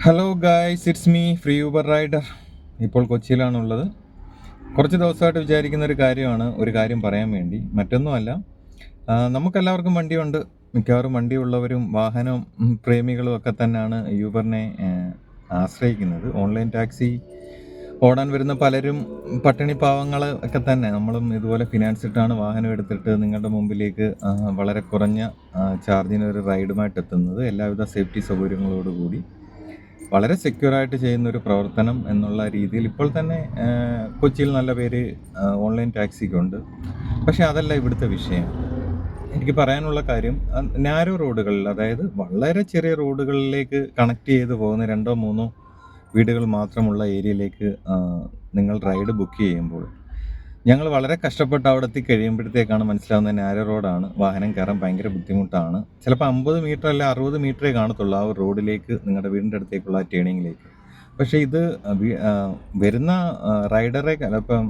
Hello guys, it's me free Uber rider. ഇപ്പോൾ കൊച്ചിയിലാണുള്ളത്. കുറച്ച് ദിവസമായിട്ട് വിചാരിക്കുന്ന ഒരു കാര്യം പറയാൻ വേണ്ടി. മറ്റൊന്നുമല്ല, നമുക്കെല്ലാവർക്കും വണ്ടിയുണ്ട്. മിക്കവാറും വണ്ടിയുള്ളവരും വാഹനം പ്രേമികളും ഒക്കെ തന്നെയാണ് യൂബറിനെ ആശ്രയിക്കുന്നത്. ഓൺലൈൻ ടാക്സി ഓടാൻ വരുന്ന പലരും പട്ടിണി പാവങ്ങൾ ഒക്കെ തന്നെ. നമ്മളും ഇതുപോലെ ഫിനാൻസ് ഇട്ടാണ് വാഹനം എടുത്തിട്ട് നിങ്ങളുടെ മുമ്പിലേക്ക് വളരെ കുറഞ്ഞ ചാർജിന് ഒരു റൈഡുമായിട്ട് എത്തുന്നത്. എല്ലാവിധ സേഫ്റ്റി സൗകര്യങ്ങളോടുകൂടി വളരെ സെക്യൂറായിട്ട് ചെയ്യുന്നൊരു പ്രവർത്തനം എന്നുള്ള രീതിയിൽ ഇപ്പോൾ തന്നെ കൊച്ചിയിൽ നല്ല പേര് ഓൺലൈൻ ടാക്സിക്കുണ്ട്. പക്ഷേ അതല്ല ഇവിടുത്തെ വിഷയം. എനിക്ക് പറയാനുള്ള കാര്യം, നാരോ റോഡുകളിൽ, അതായത് വളരെ ചെറിയ റോഡുകളിലേക്ക് കണക്ട് ചെയ്ത് പോകുന്ന 2-3 വീടുകൾ മാത്രമുള്ള ഏരിയയിലേക്ക് നിങ്ങൾ റൈഡ് ബുക്ക് ചെയ്യുമ്പോൾ ഞങ്ങൾ വളരെ കഷ്ടപ്പെട്ട് അവിടെ എത്തിക്കഴിയുമ്പോഴത്തേക്കാണ് മനസ്സിലാവുന്നത് നാരോ റോഡാണ്, വാഹനം കയറാൻ ഭയങ്കര ബുദ്ധിമുട്ടാണ്. ചിലപ്പോൾ 50 മീറ്റർ അല്ല 60 മീറ്ററേ കാണത്തുള്ളൂ ആ ഒരു റോഡിലേക്ക്, നിങ്ങളുടെ വീടിൻ്റെ അടുത്തേക്കുള്ള ടേണിങ്ങിലേക്ക്. പക്ഷേ ഇത് വരുന്ന റൈഡറെ, ഇപ്പം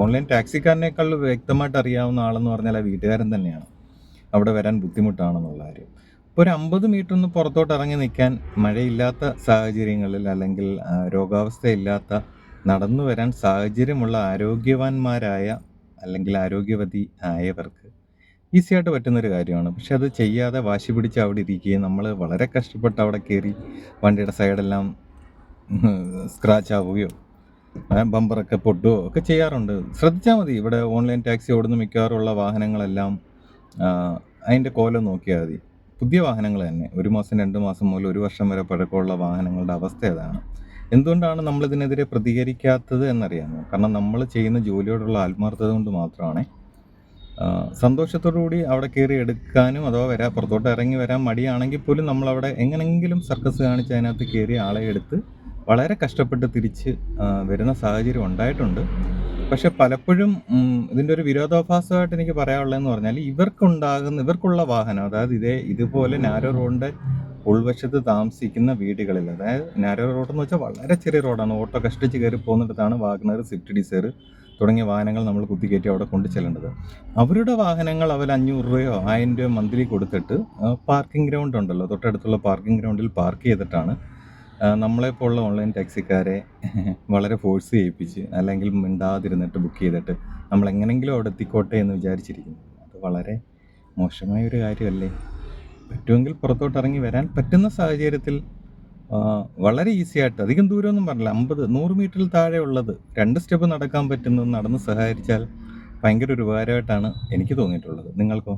ഓൺലൈൻ ടാക്സിക്കാരനേക്കാൾ വ്യക്തമായിട്ട് അറിയാവുന്ന ആളെന്ന് പറഞ്ഞാൽ ആ വീട്ടുകാരൻ തന്നെയാണ് അവിടെ വരാൻ ബുദ്ധിമുട്ടാണെന്നുള്ള കാര്യം. ഇപ്പോൾ ഒരു 50 മീറ്റർ ഒന്ന് പുറത്തോട്ട് ഇറങ്ങി നിൽക്കാൻ മഴയില്ലാത്ത സാഹചര്യങ്ങളിൽ, അല്ലെങ്കിൽ രോഗാവസ്ഥയില്ലാത്ത നടന്നു വരാൻ സാഹചര്യമുള്ള ആരോഗ്യവാന്മാരായ അല്ലെങ്കിൽ ആരോഗ്യവതി ആയവർക്ക് ഈസി ആയിട്ട് പറ്റുന്നൊരു കാര്യമാണ്. പക്ഷെ അത് ചെയ്യാതെ വാശി പിടിച്ച് അവിടെ ഇരിക്കുകയും നമ്മൾ വളരെ കഷ്ടപ്പെട്ട് അവിടെ കയറി വണ്ടിയുടെ സൈഡെല്ലാം സ്ക്രാച്ച് ആവുകയോ ബമ്പറൊക്കെ പൊട്ടുകയോ ഒക്കെ ചെയ്യാറുണ്ട്. ശ്രദ്ധിച്ചാൽ മതി, ഇവിടെ ഓൺലൈൻ ടാക്സി ഓടുന്ന മിക്കവാറുള്ള വാഹനങ്ങളെല്ലാം അതിൻ്റെ കോലം നോക്കിയാൽ മതി. പുതിയ വാഹനങ്ങൾ തന്നെ 1 മാസം 2 മാസം മുതൽ 1 വർഷം വരെ പഴക്കമുള്ള വാഹനങ്ങളുടെ അവസ്ഥ അതാണ്. എന്തുകൊണ്ടാണ് നമ്മളിതിനെതിരെ പ്രതികരിക്കാത്തത് എന്നറിയാമോ? കാരണം നമ്മൾ ചെയ്യുന്ന ജോലിയോടുള്ള ആത്മാർത്ഥത കൊണ്ട് മാത്രമാണ്. സന്തോഷത്തോടുകൂടി അവിടെ കയറി എടുക്കാനും, അഥവാ പുറത്തോട്ട് ഇറങ്ങി വരാൻ മടിയാണെങ്കിൽ പോലും നമ്മളവിടെ എങ്ങനെയെങ്കിലും സർക്കസ് കാണിച്ച് അതിനകത്ത് കയറി ആളെ എടുത്ത് വളരെ കഷ്ടപ്പെട്ട് തിരിച്ച് വരുന്ന സാഹചര്യം ഉണ്ടായിട്ടുണ്ട്. പക്ഷെ പലപ്പോഴും ഇതിൻ്റെ ഒരു വിരോധാഭാസമായിട്ട് എനിക്ക് പറയാനുള്ളതെന്ന് പറഞ്ഞാൽ, ഇവർക്കുള്ള വാഹനം, അതായത് ഇതുപോലെ നാരോ റോഡിൻ്റെ ഉൾവശത്ത് താമസിക്കുന്ന വീടുകളിൽ, അതായത് നാരോ റോഡെന്ന് വെച്ചാൽ വളരെ ചെറിയ റോഡാണ്, ഓട്ടോ കഷ്ടിച്ച് കയറി പോകുന്നിടത്താണ് വാഗ്നർ, സ്വിഫ്റ്റ് ഡിസയർ തുടങ്ങിയ വാഹനങ്ങൾ നമ്മൾ കുത്തിക്കയറ്റി അവിടെ കൊണ്ട് ചെല്ലേണ്ടത്. അവരുടെ വാഹനങ്ങൾ അവർ 500 രൂപയോ 1000 രൂപയോ മന്ത്ലി കൊടുത്തിട്ട് പാർക്കിംഗ് ഗ്രൗണ്ട് ഉണ്ടല്ലോ, തൊട്ടടുത്തുള്ള പാർക്കിംഗ് ഗ്രൗണ്ടിൽ പാർക്ക് ചെയ്തിട്ടാണ് നമ്മളെപ്പോലുള്ള ഓൺലൈൻ ടാക്സിക്കാരെ വളരെ ഫോഴ്സ് ചെയ്യിപ്പിച്ച്, അല്ലെങ്കിൽ മിണ്ടാതിരുന്നിട്ട് ബുക്ക് ചെയ്തിട്ട് നമ്മൾ എങ്ങനെയെങ്കിലും അവിടെ എത്തിക്കോട്ടെ എന്ന് വിചാരിച്ചിരിക്കുന്നു. അത് വളരെ മോശമായ ഒരു കാര്യമല്ലേ? പറ്റുമെങ്കിൽ പുറത്തോട്ട് ഇറങ്ങി വരാൻ പറ്റുന്ന സാഹചര്യത്തിൽ വളരെ ഈസി ആയിട്ട്, അധികം ദൂരമൊന്നും പറഞ്ഞില്ല, 50-100 മീറ്ററിൽ താഴെ ഉള്ളത് 2 സ്റ്റെപ്പ് നടക്കാൻ പറ്റുന്നത് നടന്ന് സഹായിച്ചാൽ ഭയങ്കര ഒരു ഉപകാരമായിട്ടാണ് എനിക്ക് തോന്നിയിട്ടുള്ളത്. നിങ്ങൾക്കോ?